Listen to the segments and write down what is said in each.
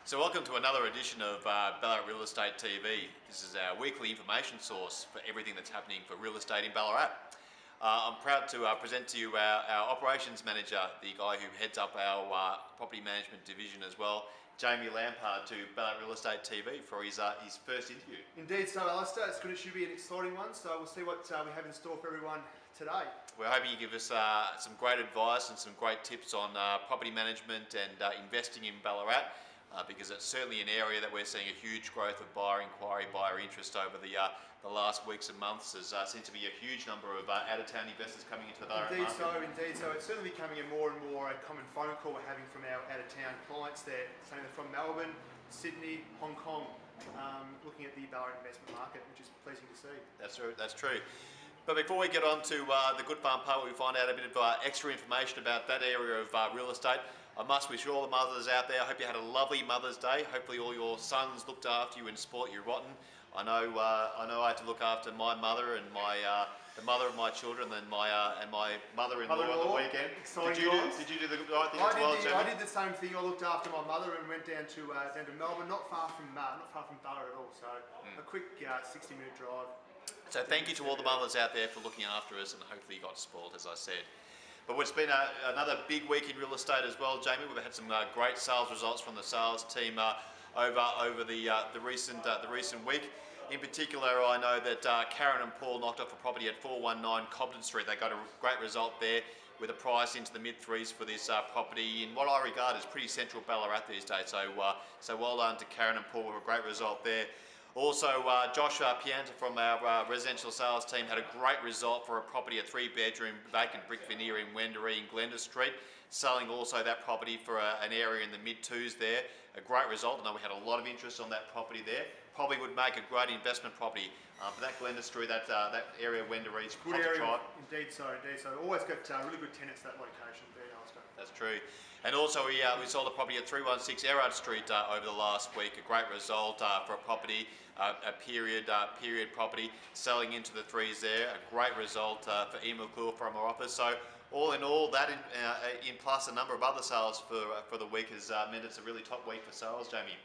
So welcome to another edition of Ballarat Real Estate TV. This is our weekly information source for everything that's happening for real estate in Ballarat. I'm proud to present to you our operations manager, the guy who heads up our property management division as well, Jamie Lampard, to Ballarat Real Estate TV for his first interview. Indeed so, Allister. It's good. It should be an exciting one, so we'll see what we have in store for everyone today. We're hoping you give us some great advice and some great tips on property management and investing in Ballarat. Because it's certainly an area that we're seeing a huge growth of buyer inquiry, buyer interest over the last weeks and months. There seems to be a huge number of out-of-town investors coming into the Ballarat market. Indeed so. It's certainly becoming a more and more common phone call we're having from our out-of-town clients. They're saying they're from Melbourne, Sydney, Hong Kong, looking at the Ballarat investment market, which is pleasing to see. That's true. But before we get on to the good fun part where we find out a bit of extra information about that area of real estate, I must wish all the mothers out there, I hope you had a lovely Mother's Day. Hopefully all your sons looked after you and sport you rotten. I know I had to look after my mother and the mother of my children and my mother-in-law on the weekend. Did you do the right thing as well, Jamie? I did the same thing. I looked after my mother and went down to Melbourne, not far from Ballarat at all. So a quick 60-minute drive. So thank you to all the mothers out there for looking after us, and hopefully you got spoiled, as I said. But it's been another big week in real estate as well, Jamie. We've had some great sales results from the sales team over the recent week. In particular, I know that Karen and Paul knocked off a property at 419 Cobden Street. They got a great result there with a price into the mid-threes for this property in what I regard as pretty central Ballarat these days. So well done to Karen and Paul with a great result there. Also, Josh Pianta from our residential sales team had a great result for a property, a 3-bedroom vacant brick veneer in Wendouree in Glenda Street, selling also that property for an area in the mid-twos there. A great result. I know we had a lot of interest on that property there. Probably would make a great investment property for that Glenda Street, that area of Wendouree is good area. Indeed so. Always got really good tenants that location there, Allister. That's true. And also we sold a property at 316 Erard Street over the last week. A great result for a property, a period property, selling into the threes there. A great result for Ian McClure from our office. So all in all, that in plus a number of other sales for the week has meant it's a really top week for sales, Jamie.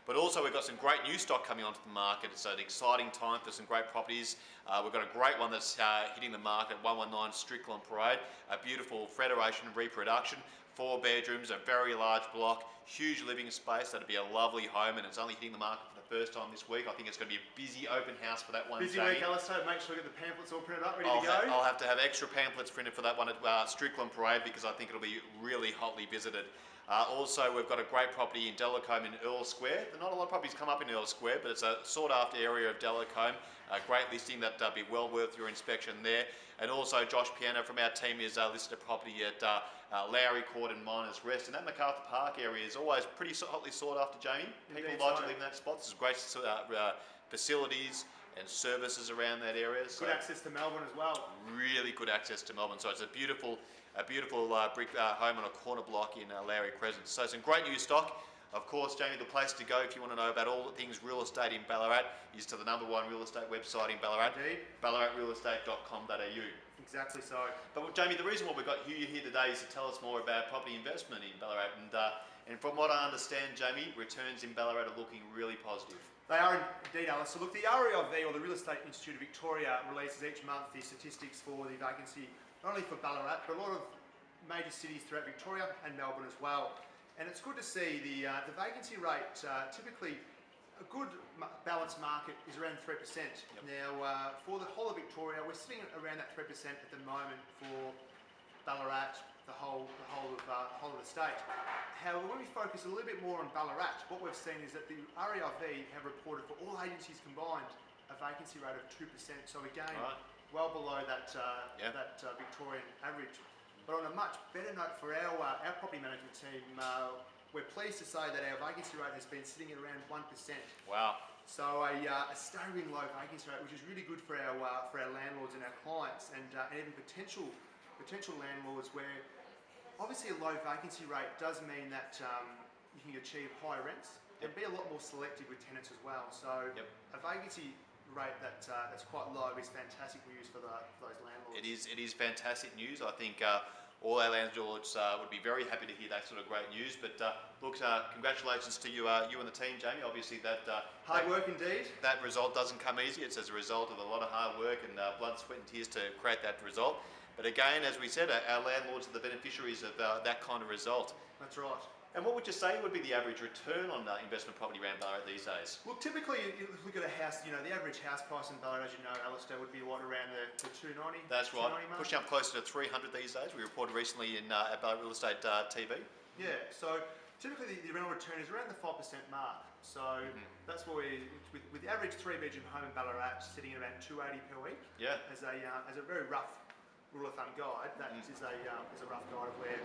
But also we've got some great new stock coming onto the market. It's an exciting time for some great properties. We've got a great one that's hitting the market, 119 Strickland Parade. A beautiful Federation reproduction. 4 bedrooms, a very large block, huge living space. That'd be a lovely home, and it's only hitting the market for the first time this week. I think it's going to be a busy open house for that one. Busy week, Allister. Make sure you get the pamphlets all printed up, ready to go. I'll have to have extra pamphlets printed for that one at Strickland Parade because I think it'll be really hotly visited. Also, we've got a great property in Delacombe in Earl Square. Not a lot of properties come up in Earl Square, but it's a sought-after area of Delacombe. A great listing that'd be well worth your inspection there. And also, Josh Piano from our team has listed a property at Lowry Court and Miners Rest. And that MacArthur Park area is always pretty hotly sought after, Jamie. People like to live in that spot. There's great facilities and services around that area. Good access to Melbourne as well. Really good access to Melbourne. So it's a beautiful brick home on a corner block in Lowry Crescent. So some great new stock. Of course, Jamie, the place to go if you want to know about all things real estate in Ballarat is to the #1 real estate website in Ballarat, ballaratrealestate.com.au. Exactly so. But Jamie, the reason why we've got you here today is to tell us more about property investment in Ballarat. And from what I understand, Jamie, returns in Ballarat are looking really positive. They are indeed, Alice. So look, the REIV, or the Real Estate Institute of Victoria, releases each month the statistics for the vacancy, not only for Ballarat, but a lot of major cities throughout Victoria and Melbourne as well. And it's good to see the vacancy rate, typically a good balanced market is around 3%. Yep. Now, for the whole of Victoria, we're sitting around that 3% at the moment for Ballarat, the whole of the state. However, when we focus a little bit more on Ballarat, what we've seen is that the REIV have reported for all agencies combined a vacancy rate of 2%. So again, well below that Victorian average. But on a much better note for our property management team, we're pleased to say that our vacancy rate has been sitting at around 1%. Wow. So a staggering low vacancy rate, which is really good for our landlords and our clients, and even potential landlords, where obviously a low vacancy rate does mean that you can achieve higher rents and be a lot more selective with tenants as well. So a vacancy rate that's quite low is fantastic news for those landlords. It is fantastic news. I think all our landlords would be very happy to hear that sort of great news. But look, congratulations to you, you and the team, Jamie. Obviously, Hard work indeed. That result doesn't come easy. It's as a result of a lot of hard work and blood, sweat and tears to create that result. But again, as we said, our landlords are the beneficiaries of that kind of result. That's right. And what would you say would be the average return on investment property around Ballarat these days? Look, typically, you look at a house, the average house price in Ballarat, as you know, Allister, would be what, around the 290? That's right. 290 mark? Pushing up closer to 300 these days. We reported recently at Ballarat Real Estate TV. Yeah, so typically the rental return is around the 5% mark. So that's what with the average 3-bedroom home in Ballarat sitting at around 280 per week. Yeah. As a very rough rule of thumb guide, that is a rough guide of where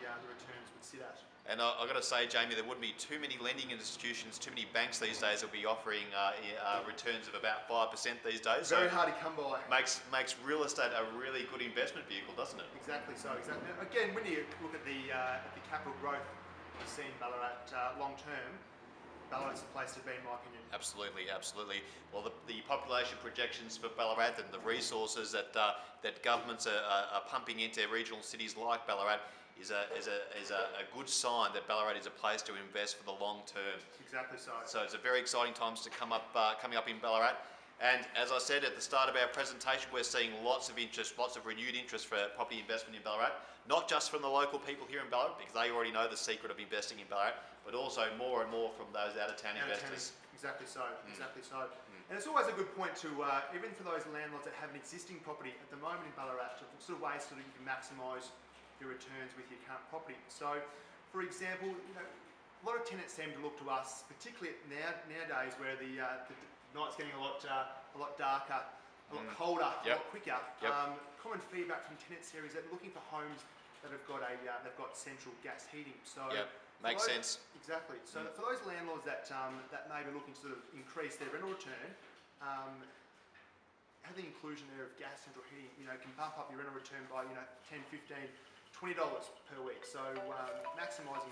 the returns would sit at. And I've got to say, Jamie, there wouldn't be too many lending institutions, too many banks these days that will be offering returns of about 5% these days. Very hard to come by. Makes real estate a really good investment vehicle, doesn't it? Exactly so. Exactly. Again, when you look at the capital growth you see in Ballarat long term, Ballarat's the place to be, in my opinion. Absolutely, absolutely. Well, the population projections for Ballarat and the resources that governments are pumping into regional cities like Ballarat is a good sign that Ballarat is a place to invest for the long term. Exactly so. So it's a very exciting times to coming up in Ballarat. And as I said at the start of our presentation, we're seeing lots of interest, lots of renewed interest for property investment in Ballarat. Not just from the local people here in Ballarat, because they already know the secret of investing in Ballarat, but also more and more from those out-of-town investors. Exactly so. Exactly so. And it's always a good point to, even for those landlords that have an existing property at the moment in Ballarat, to sort of ways so that you can maximise your returns with your current property. So, for example, a lot of tenants seem to look to us, particularly nowadays where the night's getting a lot darker, a lot colder, a lot quicker. Common feedback from tenants here is that looking for homes that have got they've got central gas heating. So makes sense. Exactly. So for those landlords that may be looking to sort of increase their rental return, have the inclusion there of gas central heating, can bump up your rental return by $10, $15, $20 per week. So maximising.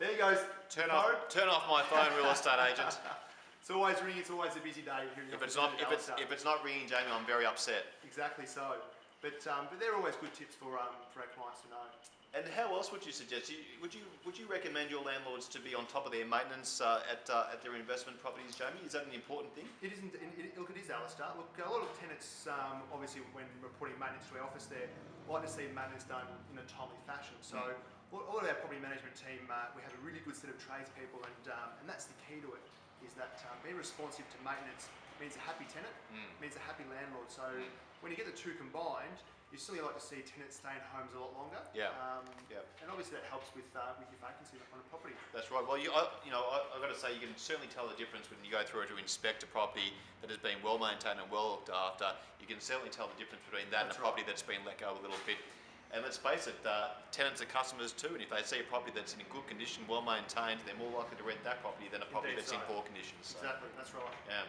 There you go. Turn off my phone, real estate agent. It's always ringing. It's always a busy day. If it's not ringing, Jamie, I'm very upset. Exactly so. But they're always good tips for our clients to know. And how else would you suggest? Would you recommend your landlords to be on top of their maintenance at their investment properties, Jamie? Is that an important thing? It isn't. Look, it is, Allister. Look, a lot of tenants, obviously, when reporting maintenance to our office, there like to see maintenance done in a timely fashion. So, all of our property management team, we have a really good set of tradespeople, and that's the key to it. Is that being responsive to maintenance means a happy tenant, means a happy landlord. So, when you get the two combined, you still like to see tenants stay in homes a lot longer. And obviously that helps with your vacancy on a property. That's right. Well, I've got to say you can certainly tell the difference when you go through to inspect a property that has been well maintained and well looked after. You can certainly tell the difference between that and a property that's been let go a little bit. And let's face it, tenants are customers too, and if they see a property that's in good condition, well maintained, they're more likely to rent that property than a property that's in poor condition. So, exactly, that's right. Yeah.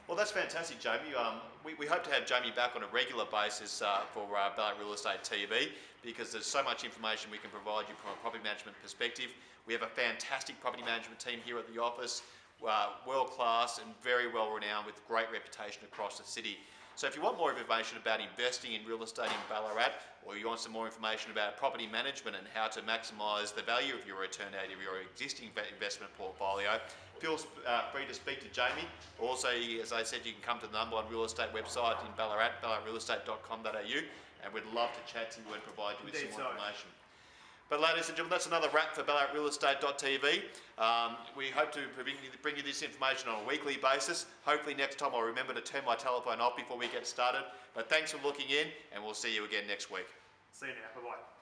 Well, that's fantastic, Jamie. We hope to have Jamie back on a regular basis for Ballarat Real Estate TV, because there's so much information we can provide you from a property management perspective. We have a fantastic property management team here at the office, world class and very well renowned with great reputation across the city. So if you want more information about investing in real estate in Ballarat, or you want some more information about property management and how to maximise the value of your return out of your existing investment portfolio, feel free to speak to Jamie. Also, as I said, you can come to the #1 real estate website in Ballarat, ballaratrealestate.com.au, and we'd love to chat to you and provide you with some more information. But ladies and gentlemen, that's another wrap for ballaratrealestate.tv. We hope to bring you this information on a weekly basis. Hopefully next time I'll remember to turn my telephone off before we get started. But thanks for looking in, and we'll see you again next week. See you now. Bye-bye.